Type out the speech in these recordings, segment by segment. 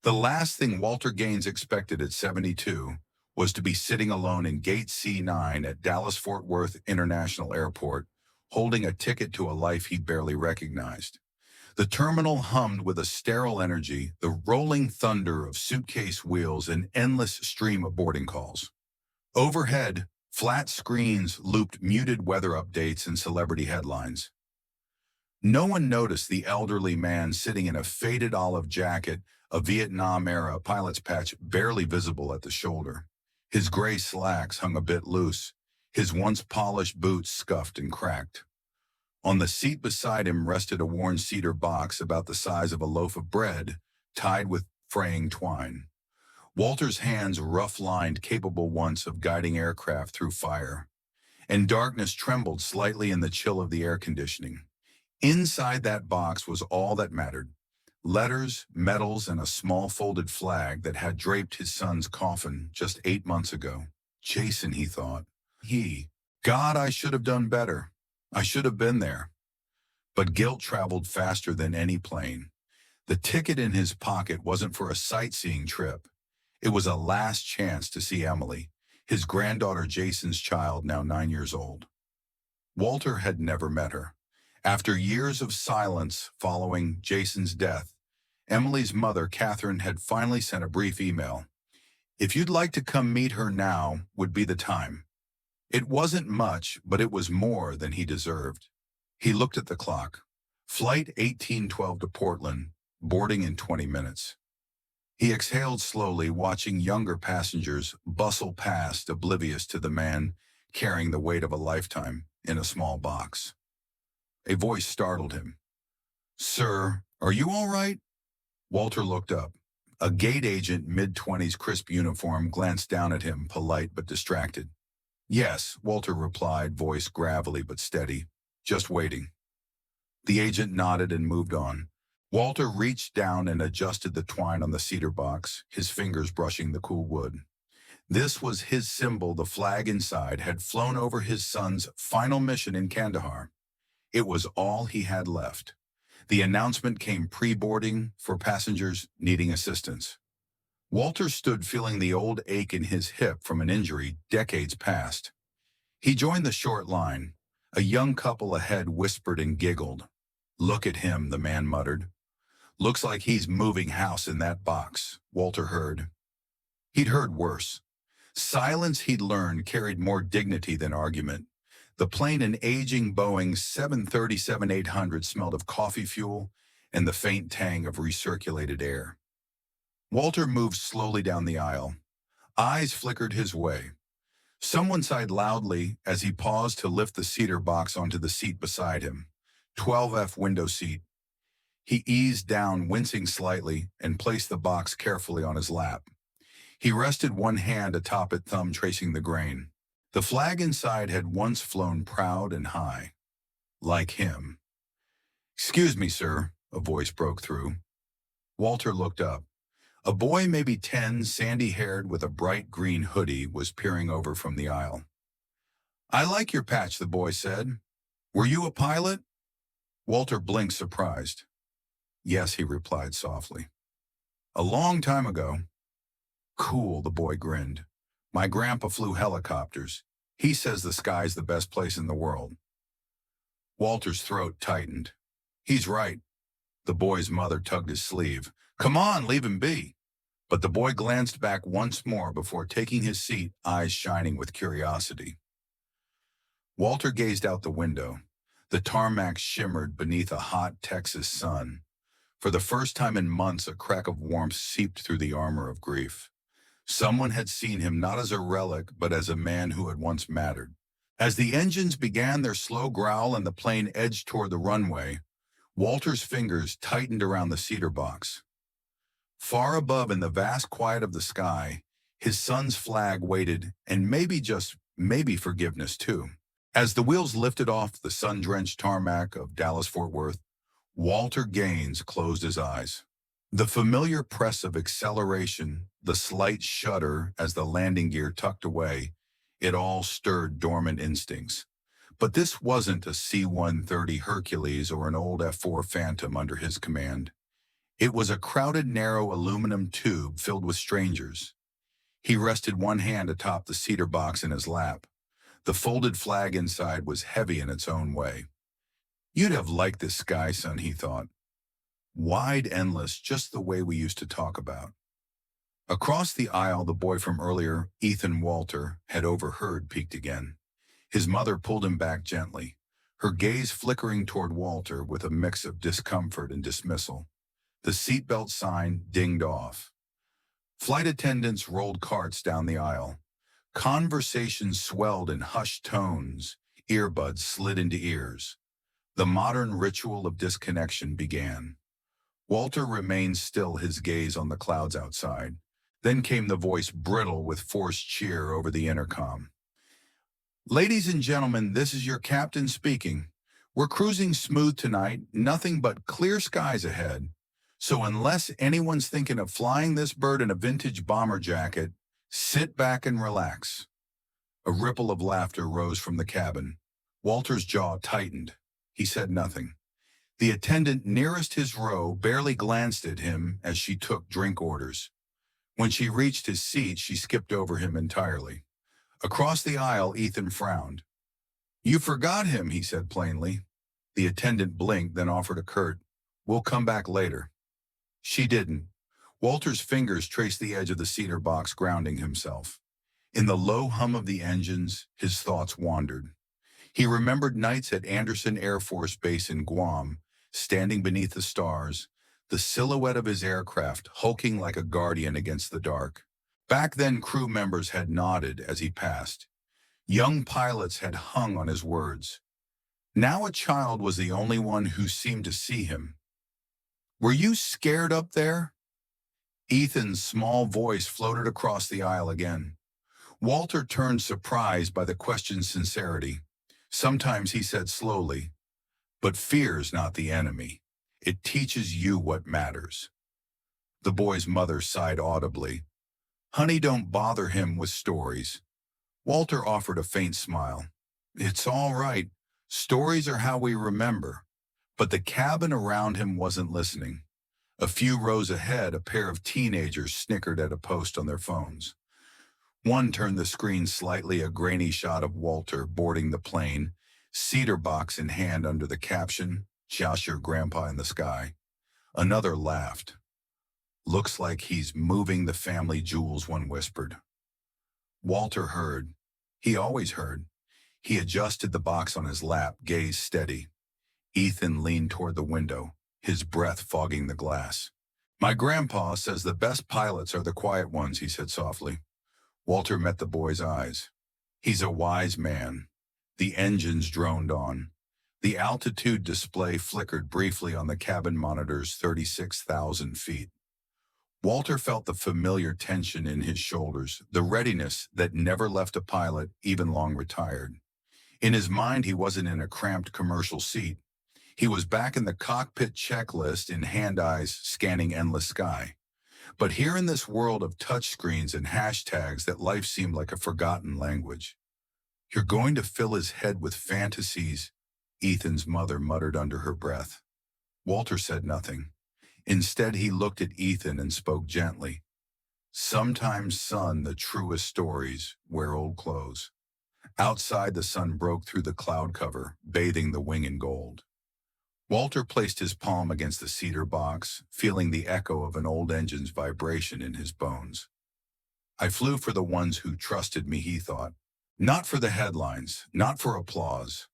The last thing Walter Gaines expected at 72 was to be sitting alone in Gate C9 at Dallas-Fort Worth International Airport, holding a ticket to a life he barely recognized. The terminal hummed with a sterile energy, the rolling thunder of suitcase wheels, and endless stream of boarding calls. Overhead, flat screens looped muted weather updates and celebrity headlines. No one noticed the elderly man sitting in a faded olive jacket, a Vietnam-era pilot's patch barely visible at the shoulder. His gray slacks hung a bit loose, his once polished boots scuffed and cracked. On the seat beside him rested a worn cedar box about the size of a loaf of bread, tied with fraying twine. Walter's hands rough-lined, capable once of guiding aircraft through fire, and darkness trembled slightly in the chill of the air conditioning. Inside that box was all that mattered: letters, medals, and a small folded flag that had draped his son's coffin just 8 months ago. Jason, he thought. God, I should have done better. I should have been there. But guilt traveled faster than any plane. The ticket in his pocket wasn't for a sightseeing trip. It was a last chance to see Emily, his granddaughter Jason's child, now 9 years old. Walter had never met her. After years of silence following Jason's death, Emily's mother, Catherine, had finally sent a brief email. "If you'd like to come meet her, now would be the time." It wasn't much, but it was more than he deserved. He looked at the clock. Flight 1812 to Portland, boarding in 20 minutes. He exhaled slowly, watching younger passengers bustle past, oblivious to the man carrying the weight of a lifetime in a small box. A voice startled him. "Sir, are you all right?" Walter looked up. A gate agent, mid-20s, crisp uniform, glanced down at him, polite but distracted. "Yes," Walter replied, voice gravelly but steady. "Just waiting." The agent nodded and moved on. Walter reached down and adjusted the twine on the cedar box, his fingers brushing the cool wood. This was his symbol. The flag inside had flown over his son's final mission in Kandahar. It was all he had left. The announcement came pre-boarding for passengers needing assistance. Walter stood feeling the old ache in his hip from an injury decades past. He joined the short line. A young couple ahead whispered and giggled. "Look at him," the man muttered. "Looks like he's moving house in that box," Walter heard. He'd heard worse. Silence, he'd learned, carried more dignity than argument. The plane, an aging Boeing 737-800, smelled of coffee fuel and the faint tang of recirculated air. Walter moved slowly down the aisle. Eyes flickered his way. Someone sighed loudly as he paused to lift the cedar box onto the seat beside him. 12F window seat. He eased down, wincing slightly, and placed the box carefully on his lap. He rested one hand atop it, thumb tracing the grain. The flag inside had once flown proud and high. Like him. "Excuse me, sir," a voice broke through. Walter looked up. A boy, maybe 10, sandy-haired with a bright green hoodie, was peering over from the aisle. "I like your patch," the boy said. "Were you a pilot?" Walter blinked, surprised. "Yes," he replied softly. "A long time ago." "Cool," the boy grinned. "My grandpa flew helicopters. He says the sky's the best place in the world." Walter's throat tightened. "He's right." The boy's mother tugged his sleeve. "Come on, leave him be." But the boy glanced back once more before taking his seat, eyes shining with curiosity. Walter gazed out the window. The tarmac shimmered beneath a hot Texas sun. For the first time in months, a crack of warmth seeped through the armor of grief. Someone had seen him not as a relic, but as a man who had once mattered. As the engines began their slow growl and the plane edged toward the runway, Walter's fingers tightened around the cedar box. Far above, in the vast quiet of the sky, his son's flag waited, and maybe, just maybe, forgiveness too. As the wheels lifted off the sun-drenched tarmac of Dallas-Fort Worth, Walter Gaines closed his eyes. The familiar press of acceleration, the slight shudder as the landing gear tucked away, it all stirred dormant instincts. But this wasn't a C-130 Hercules or an old F-4 Phantom under his command. It was a crowded, narrow aluminum tube filled with strangers. He rested one hand atop the cedar box in his lap. The folded flag inside was heavy in its own way. You'd have liked this sky, son, he thought. Wide, endless, just the way we used to talk about. Across the aisle, the boy from earlier, Ethan Walter, had overheard, peeked again. His mother pulled him back gently, her gaze flickering toward Walter with a mix of discomfort and dismissal. The seatbelt sign dinged off. Flight attendants rolled carts down the aisle. Conversations swelled in hushed tones, earbuds slid into ears. The modern ritual of disconnection began. Walter remained still, his gaze on the clouds outside. Then came the voice, brittle with forced cheer over the intercom. Ladies and gentlemen, this is your captain speaking. We're cruising smooth tonight, nothing but clear skies ahead. So unless anyone's thinking of flying this bird in a vintage bomber jacket, sit back and relax. A ripple of laughter rose from the cabin. Walter's jaw tightened. He said nothing. The attendant nearest his row barely glanced at him as she took drink orders. When she reached his seat, she skipped over him entirely. Across the aisle, Ethan frowned. You forgot him, he said plainly. The attendant blinked, then offered a curt, we'll come back later. She didn't. Walter's fingers traced the edge of the cedar box, grounding himself. In the low hum of the engines, his thoughts wandered. He remembered nights at Anderson Air Force Base in Guam, standing beneath the stars, the silhouette of his aircraft hulking like a guardian against the dark. Back then, crew members had nodded as he passed. Young pilots had hung on his words. Now a child was the only one who seemed to see him. Were you scared up there? Ethan's small voice floated across the aisle again. Walter turned, surprised by the question's sincerity. Sometimes he said slowly, but fear's not the enemy. It teaches you what matters. The boy's mother sighed audibly. Honey, don't bother him with stories. Walter offered a faint smile. It's all right. Stories are how we remember. But the cabin around him wasn't listening. A few rows ahead, a pair of teenagers snickered at a post on their phones. One turned the screen slightly, a grainy shot of Walter boarding the plane, cedar box in hand under the caption, Josh your grandpa in the sky. Another laughed. Looks like he's moving the family jewels, one whispered. Walter heard. He always heard. He adjusted the box on his lap, gaze steady. Ethan leaned toward the window, his breath fogging the glass. My grandpa says the best pilots are the quiet ones, he said softly. Walter met the boy's eyes. He's a wise man. The engines droned on. The altitude display flickered briefly on the cabin monitor's 36,000 feet. Walter felt the familiar tension in his shoulders, the readiness that never left a pilot, even long retired. In his mind, he wasn't in a cramped commercial seat. He was back in the cockpit checklist, in hand eyes scanning endless sky. But here in this world of touchscreens and hashtags, that life seemed like a forgotten language. You're going to fill his head with fantasies, Ethan's mother muttered under her breath. Walter said nothing. Instead, he looked at Ethan and spoke gently. Sometimes, son, the truest stories wear old clothes. Outside, the sun broke through the cloud cover, bathing the wing in gold. Walter placed his palm against the cedar box, feeling the echo of an old engine's vibration in his bones. I flew for the ones who trusted me, he thought. Not for the headlines, not for applause.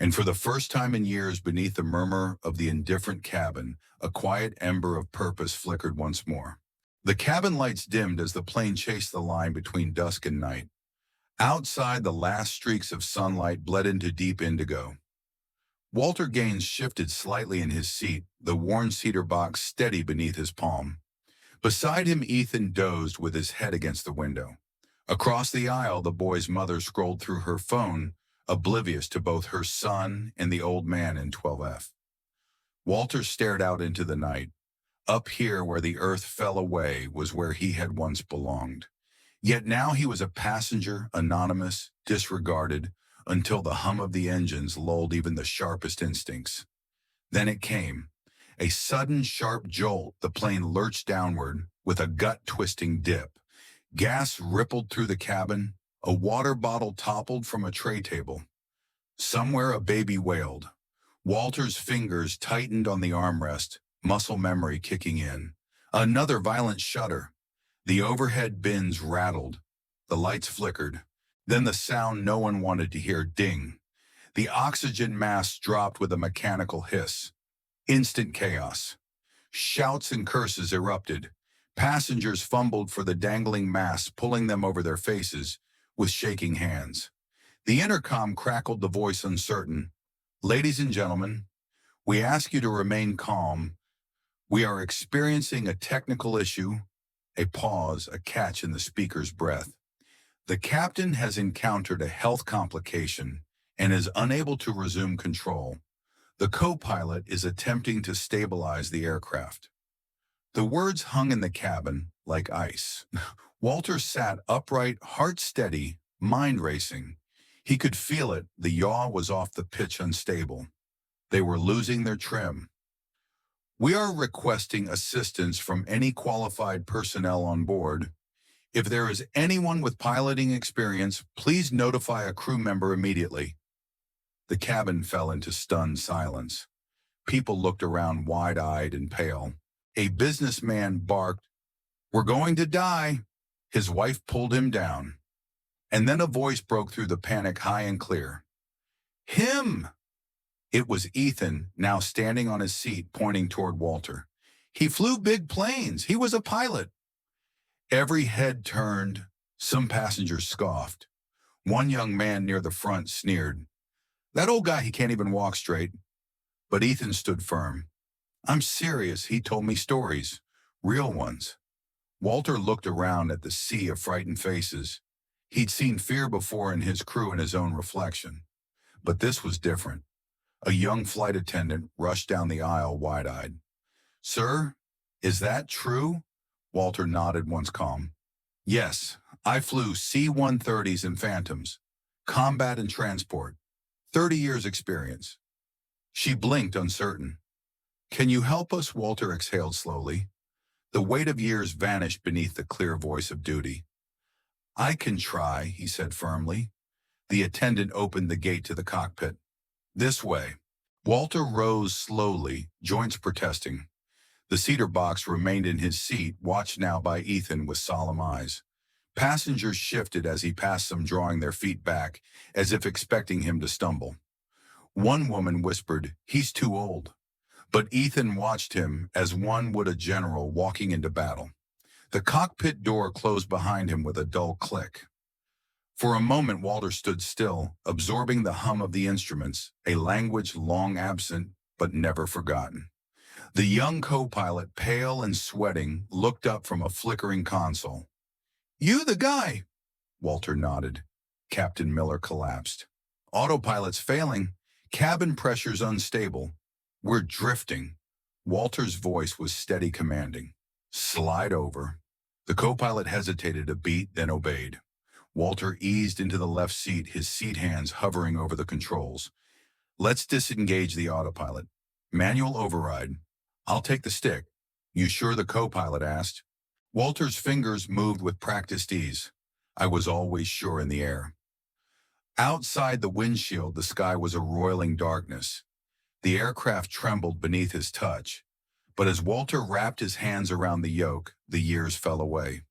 And for the first time in years, beneath the murmur of the indifferent cabin, a quiet ember of purpose flickered once more. The cabin lights dimmed as the plane chased the line between dusk and night. Outside, the last streaks of sunlight bled into deep indigo. Walter Gaines shifted slightly in his seat, the worn cedar box steady beneath his palm. Beside him, Ethan dozed with his head against the window. Across the aisle, the boy's mother scrolled through her phone, oblivious to both her son and the old man in 12F. Walter stared out into the night. Up here, where the earth fell away, was where he had once belonged. Yet now he was a passenger, anonymous, disregarded, until the hum of the engines lulled even the sharpest instincts. Then it came. A sudden, sharp jolt, the plane lurched downward with a gut-twisting dip. Gas rippled through the cabin. A water bottle toppled from a tray table. Somewhere a baby wailed. Walter's fingers tightened on the armrest, muscle memory kicking in. Another violent shudder. The overhead bins rattled. The lights flickered. Then the sound no one wanted to hear, ding. The oxygen mask dropped with a mechanical hiss. Instant chaos. Shouts and curses erupted. Passengers fumbled for the dangling masks, pulling them over their faces with shaking hands. The intercom crackled, the voice uncertain. "Ladies and gentlemen, we ask you to remain calm. We are experiencing a technical issue." A pause, a catch in the speaker's breath. "The captain has encountered a health complication and is unable to resume control. The co-pilot is attempting to stabilize the aircraft." The words hung in the cabin like ice. Walter sat upright, heart steady, mind racing. He could feel it. The yaw was off the pitch, unstable. They were losing their trim. "We are requesting assistance from any qualified personnel on board. If there is anyone with piloting experience, please notify a crew member immediately." The cabin fell into stunned silence. People looked around wide-eyed and pale. A businessman barked, "We're going to die." His wife pulled him down. And then a voice broke through the panic, high and clear. "Him!" It was Ethan, now standing on his seat, pointing toward Walter. "He flew big planes. He was a pilot." Every head turned. Some passengers scoffed. One young man near the front sneered, "That old guy, he can't even walk straight." But Ethan stood firm. "I'm serious. He told me stories. Real ones." Walter looked around at the sea of frightened faces. He'd seen fear before in his crew and his own reflection. But this was different. A young flight attendant rushed down the aisle wide-eyed. "Sir, is that true?" Walter nodded, once calm. "Yes, I flew C-130s and Phantoms. Combat and transport. 30 years experience." She blinked, uncertain. "Can you help us?" Walter exhaled slowly. The weight of years vanished beneath the clear voice of duty. "I can try," he said firmly. The attendant opened the gate to the cockpit. "This way." Walter rose slowly, joints protesting. The cedar box remained in his seat, watched now by Ethan with solemn eyes. Passengers shifted as he passed them, drawing their feet back, as if expecting him to stumble. One woman whispered, "He's too old." But Ethan watched him as one would a general walking into battle. The cockpit door closed behind him with a dull click. For a moment, Walter stood still, absorbing the hum of the instruments, a language long absent but never forgotten. The young co-pilot, pale and sweating, looked up from a flickering console. "You the guy?" Walter nodded. Captain Miller collapsed. "Autopilot's failing. Cabin pressure's unstable. We're drifting." Walter's voice was steady, commanding. "Slide over." The co-pilot hesitated a beat, then obeyed. Walter eased into the left seat, his seat hands hovering over the controls. "Let's disengage the autopilot. Manual override. I'll take the stick." "You sure?" the co-pilot asked. Walter's fingers moved with practiced ease. "I was always sure in the air." Outside the windshield, the sky was a roiling darkness. The aircraft trembled beneath his touch. But as Walter wrapped his hands around the yoke, the years fell away.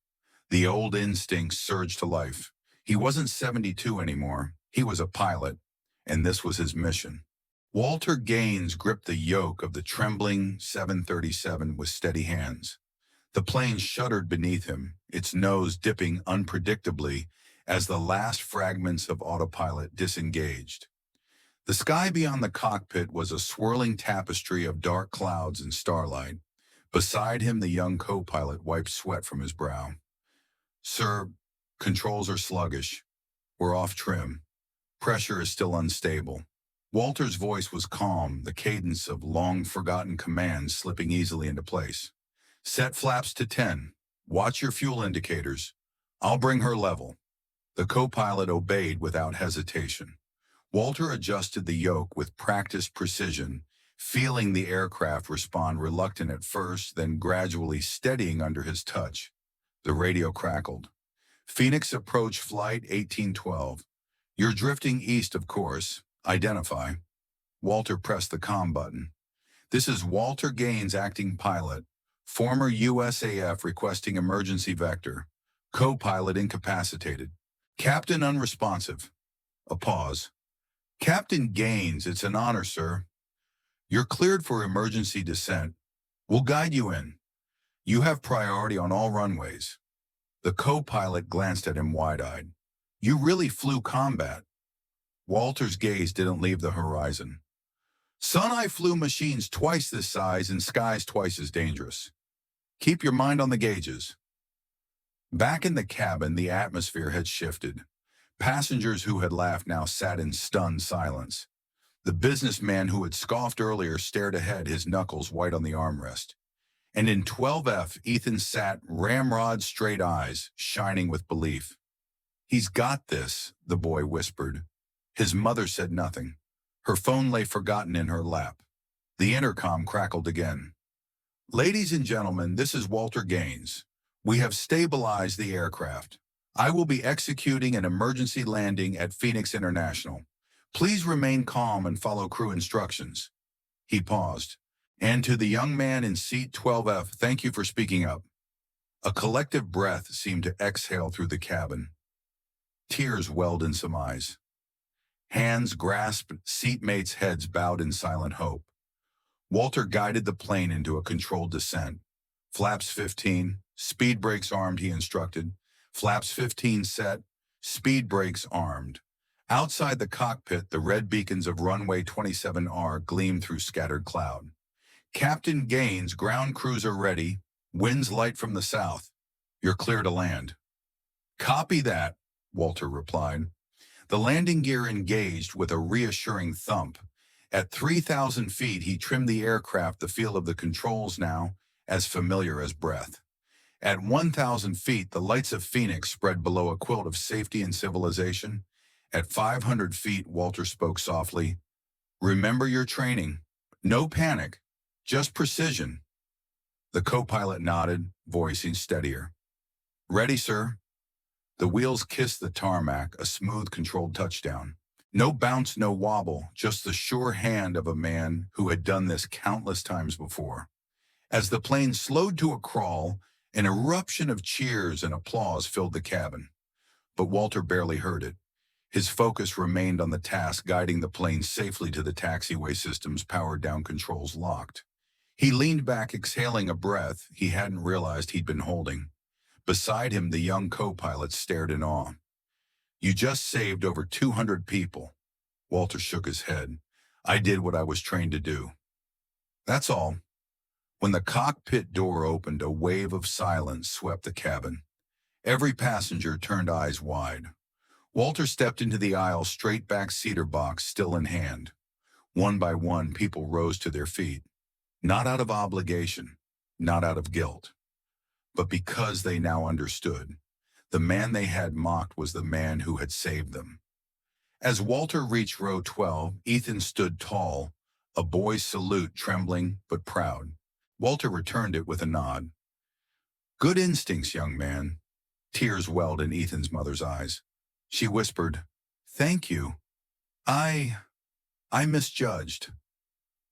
The old instincts surged to life. He wasn't 72 anymore. He was a pilot, and this was his mission. Walter Gaines gripped the yoke of the trembling 737 with steady hands. The plane shuddered beneath him, its nose dipping unpredictably as the last fragments of autopilot disengaged. The sky beyond the cockpit was a swirling tapestry of dark clouds and starlight. Beside him, the young co-pilot wiped sweat from his brow. "Sir, controls are sluggish. We're off trim. Pressure is still unstable." Walter's voice was calm, the cadence of long-forgotten commands slipping easily into place. "Set flaps to 10. Watch your fuel indicators. I'll bring her level." The co-pilot obeyed without hesitation. Walter adjusted the yoke with practiced precision, feeling the aircraft respond reluctant at first, then gradually steadying under his touch. The radio crackled. Phoenix approach flight 1812. You're drifting east, of course. Identify. Walter pressed the comm button. This is Walter Gaines, acting pilot. Former USAF requesting emergency vector. Co-pilot incapacitated. Captain unresponsive. A pause. Captain Gaines, it's an honor, sir. You're cleared for emergency descent. We'll guide you in. You have priority on all runways. The co-pilot glanced at him wide-eyed. You really flew combat. Walter's gaze didn't leave the horizon. Son, I flew machines twice this size in skies twice as dangerous. Keep your mind on the gauges. Back in the cabin, the atmosphere had shifted. Passengers who had laughed now sat in stunned silence. The businessman who had scoffed earlier stared ahead, his knuckles white on the armrest. And in 12F, Ethan sat, ramrod straight eyes, shining with belief. He's got this, the boy whispered. His mother said nothing. Her phone lay forgotten in her lap. The intercom crackled again. Ladies and gentlemen, this is Walter Gaines. We have stabilized the aircraft. I will be executing an emergency landing at Phoenix International. Please remain calm and follow crew instructions. He paused. And to the young man in seat 12F, thank you for speaking up. A collective breath seemed to exhale through the cabin. Tears welled in some eyes. Hands grasped, seatmates' heads bowed in silent hope. Walter guided the plane into a controlled descent. Flaps 15, speed brakes armed, he instructed. Flaps 15 set, speed brakes armed. Outside the cockpit, the red beacons of runway 27R gleamed through scattered cloud. Captain Gaines, ground cruiser ready, winds light from the south. You're clear to land. Copy that, Walter replied. The landing gear engaged with a reassuring thump. At 3,000 feet, he trimmed the aircraft, the feel of the controls now as familiar as breath. At 1,000 feet, the lights of Phoenix spread below a quilt of safety and civilization. At 500 feet, Walter spoke softly. Remember your training. No panic, just precision. The co-pilot nodded, voicing steadier. Ready, sir. The wheels kissed the tarmac, a smooth, controlled touchdown. No bounce, no wobble, just the sure hand of a man who had done this countless times before. As the plane slowed to a crawl, an eruption of cheers and applause filled the cabin. But Walter barely heard it. His focus remained on the task, guiding the plane safely to the taxiway, systems powered down, controls locked. He leaned back, exhaling a breath he hadn't realized he'd been holding. Beside him, the young co-pilot stared in awe. You just saved over 200 people. Walter shook his head. I did what I was trained to do. That's all. When the cockpit door opened, a wave of silence swept the cabin. Every passenger turned eyes wide. Walter stepped into the aisle, straight back cedar box still in hand. One by one, people rose to their feet. Not out of obligation, not out of guilt, but because they now understood. The man they had mocked was the man who had saved them. As Walter reached row 12, Ethan stood tall, a boy's salute, trembling but proud. Walter returned it with a nod. Good instincts, young man. Tears welled in Ethan's mother's eyes. She whispered, Thank you. I misjudged.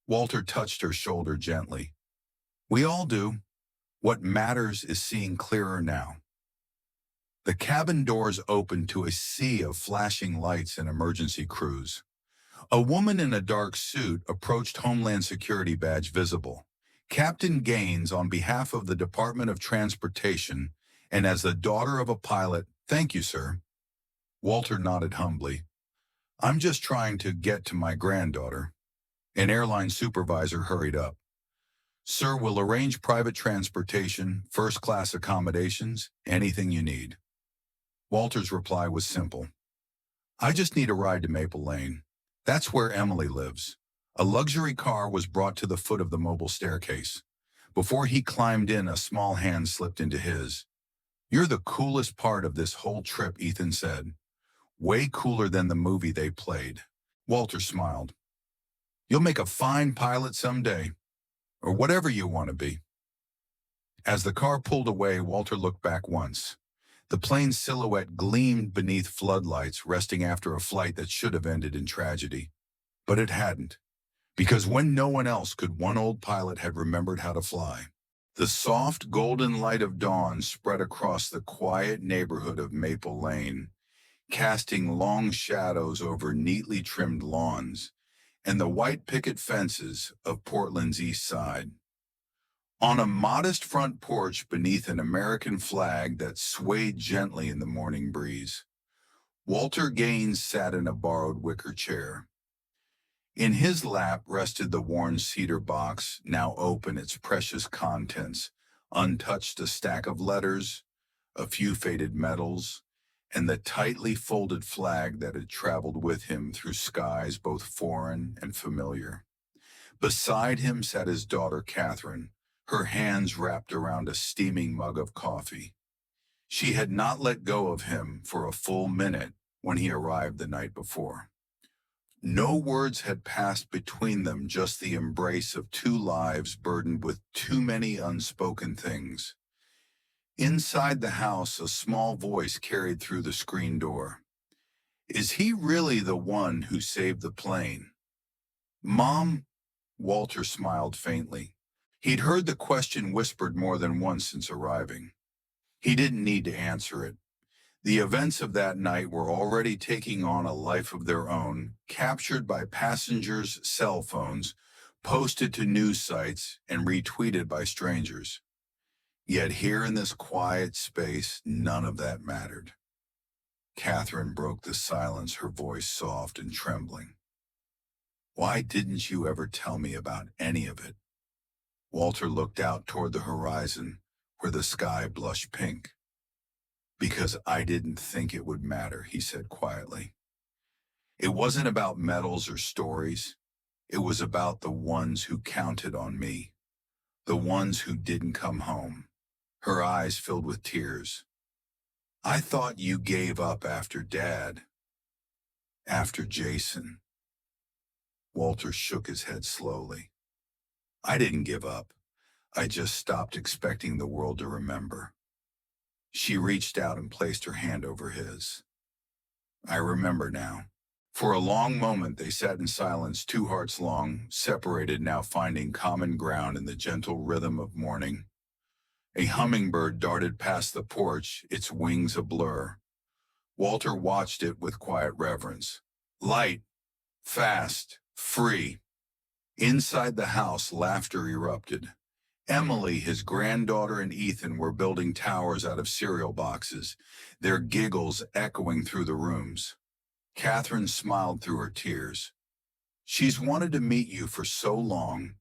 Walter touched her shoulder gently. We all do. What matters is seeing clearer now. The cabin doors opened to a sea of flashing lights and emergency crews. A woman in a dark suit approached, Homeland Security badge visible. Captain Gaines, on behalf of the Department of Transportation, and as the daughter of a pilot, thank you, sir. Walter nodded humbly. I'm just trying to get to my granddaughter. An airline supervisor hurried up. Sir, we'll arrange private transportation, first-class accommodations, anything you need. Walter's reply was simple. I just need a ride to Maple Lane. That's where Emily lives. A luxury car was brought to the foot of the mobile staircase. Before he climbed in, a small hand slipped into his. You're the coolest part of this whole trip, Ethan said. Way cooler than the movie they played. Walter smiled. You'll make a fine pilot someday, or whatever you want to be." As the car pulled away, Walter looked back once. The plane's silhouette gleamed beneath floodlights, resting after a flight that should have ended in tragedy. But it hadn't, because when no one else could, one old pilot had remembered how to fly. The soft golden light of dawn spread across the quiet neighborhood of Maple Lane, casting long shadows over neatly trimmed lawns and the white picket fences of Portland's east side. On a modest front porch beneath an American flag that swayed gently in the morning breeze, Walter Gaines sat in a borrowed wicker chair. In his lap rested the worn cedar box, now open, its precious contents, untouched, a stack of letters, a few faded medals, and the tightly folded flag that had traveled with him through skies both foreign and familiar. Beside him sat his daughter Catherine, her hands wrapped around a steaming mug of coffee. She had not let go of him for a full minute when he arrived the night before. No words had passed between them, just the embrace of two lives burdened with too many unspoken things. Inside the house, a small voice carried through the screen door. "Is he really the one who saved the plane?" "Mom?" Walter smiled faintly. He'd heard the question whispered more than once since arriving. He didn't need to answer it. The events of that night were already taking on a life of their own, captured by passengers' cell phones, posted to news sites, and retweeted by strangers. Yet here in this quiet space, none of that mattered. Catherine broke the silence, her voice soft and trembling. "Why didn't you ever tell me about any of it?" Walter looked out toward the horizon, where the sky blushed pink. "Because I didn't think it would matter," he said quietly. "It wasn't about medals or stories. It was about the ones who counted on me, the ones who didn't come home." Her eyes filled with tears. "I thought you gave up after Dad, after Jason." Walter shook his head slowly. "I didn't give up. I just stopped expecting the world to remember." She reached out and placed her hand over his. "I remember now." For a long moment they sat in silence, two hearts long, separated, now finding common ground in the gentle rhythm of morning. A hummingbird darted past the porch, its wings a blur. Walter watched it with quiet reverence. Light, fast, free. Inside the house, laughter erupted. Emily, his granddaughter, and Ethan were building towers out of cereal boxes, their giggles echoing through the rooms. Catherine smiled through her tears. "She's wanted to meet you for so long.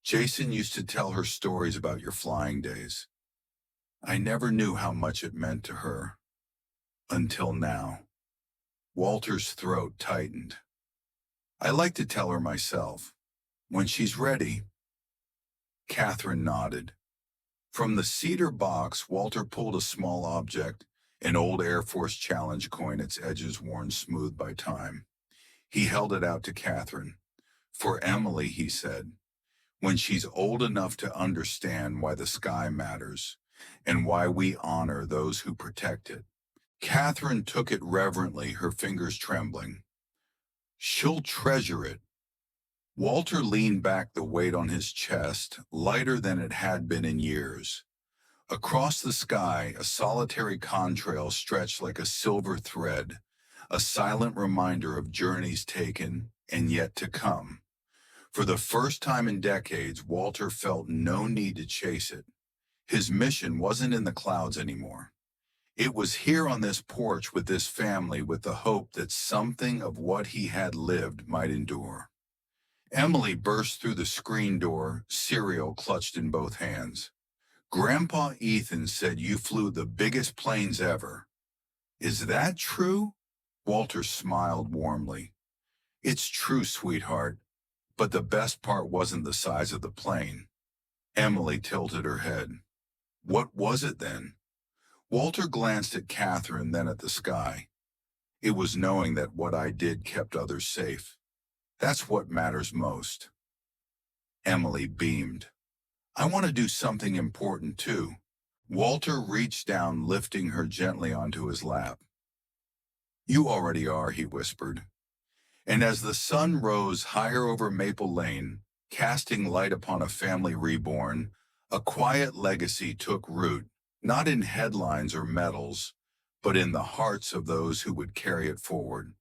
Jason used to tell her stories about your flying days. I never knew how much it meant to her. Until now." Walter's throat tightened. "I like to tell her myself. When she's ready." Catherine nodded. From the cedar box, Walter pulled a small object, an old Air Force Challenge coin, its edges worn smooth by time. He held it out to Catherine. "For Emily," he said, "when she's old enough to understand why the sky matters and why we honor those who protect it." Catherine took it reverently, her fingers trembling. "She'll treasure it." Walter leaned back, the weight on his chest lighter than it had been in years. Across the sky, a solitary contrail stretched like a silver thread, a silent reminder of journeys taken and yet to come. For the first time in decades, Walter felt no need to chase it. His mission wasn't in the clouds anymore. It was here on this porch with this family, with the hope that something of what he had lived might endure. Emily burst through the screen door, cereal clutched in both hands. "Grandpa Ethan said you flew the biggest planes ever. Is that true?" Walter smiled warmly. "It's true, sweetheart, but the best part wasn't the size of the plane." Emily tilted her head. "What was it then?" Walter glanced at Catherine, then at the sky. "It was knowing that what I did kept others safe. That's what matters most. Emily beamed. I want to do something important too. Walter reached down, lifting her gently onto his lap. You already are, he whispered. And as the sun rose higher over Maple Lane, casting light upon a family reborn, a quiet legacy took root, not in headlines or medals, but in the hearts of those who would carry it forward.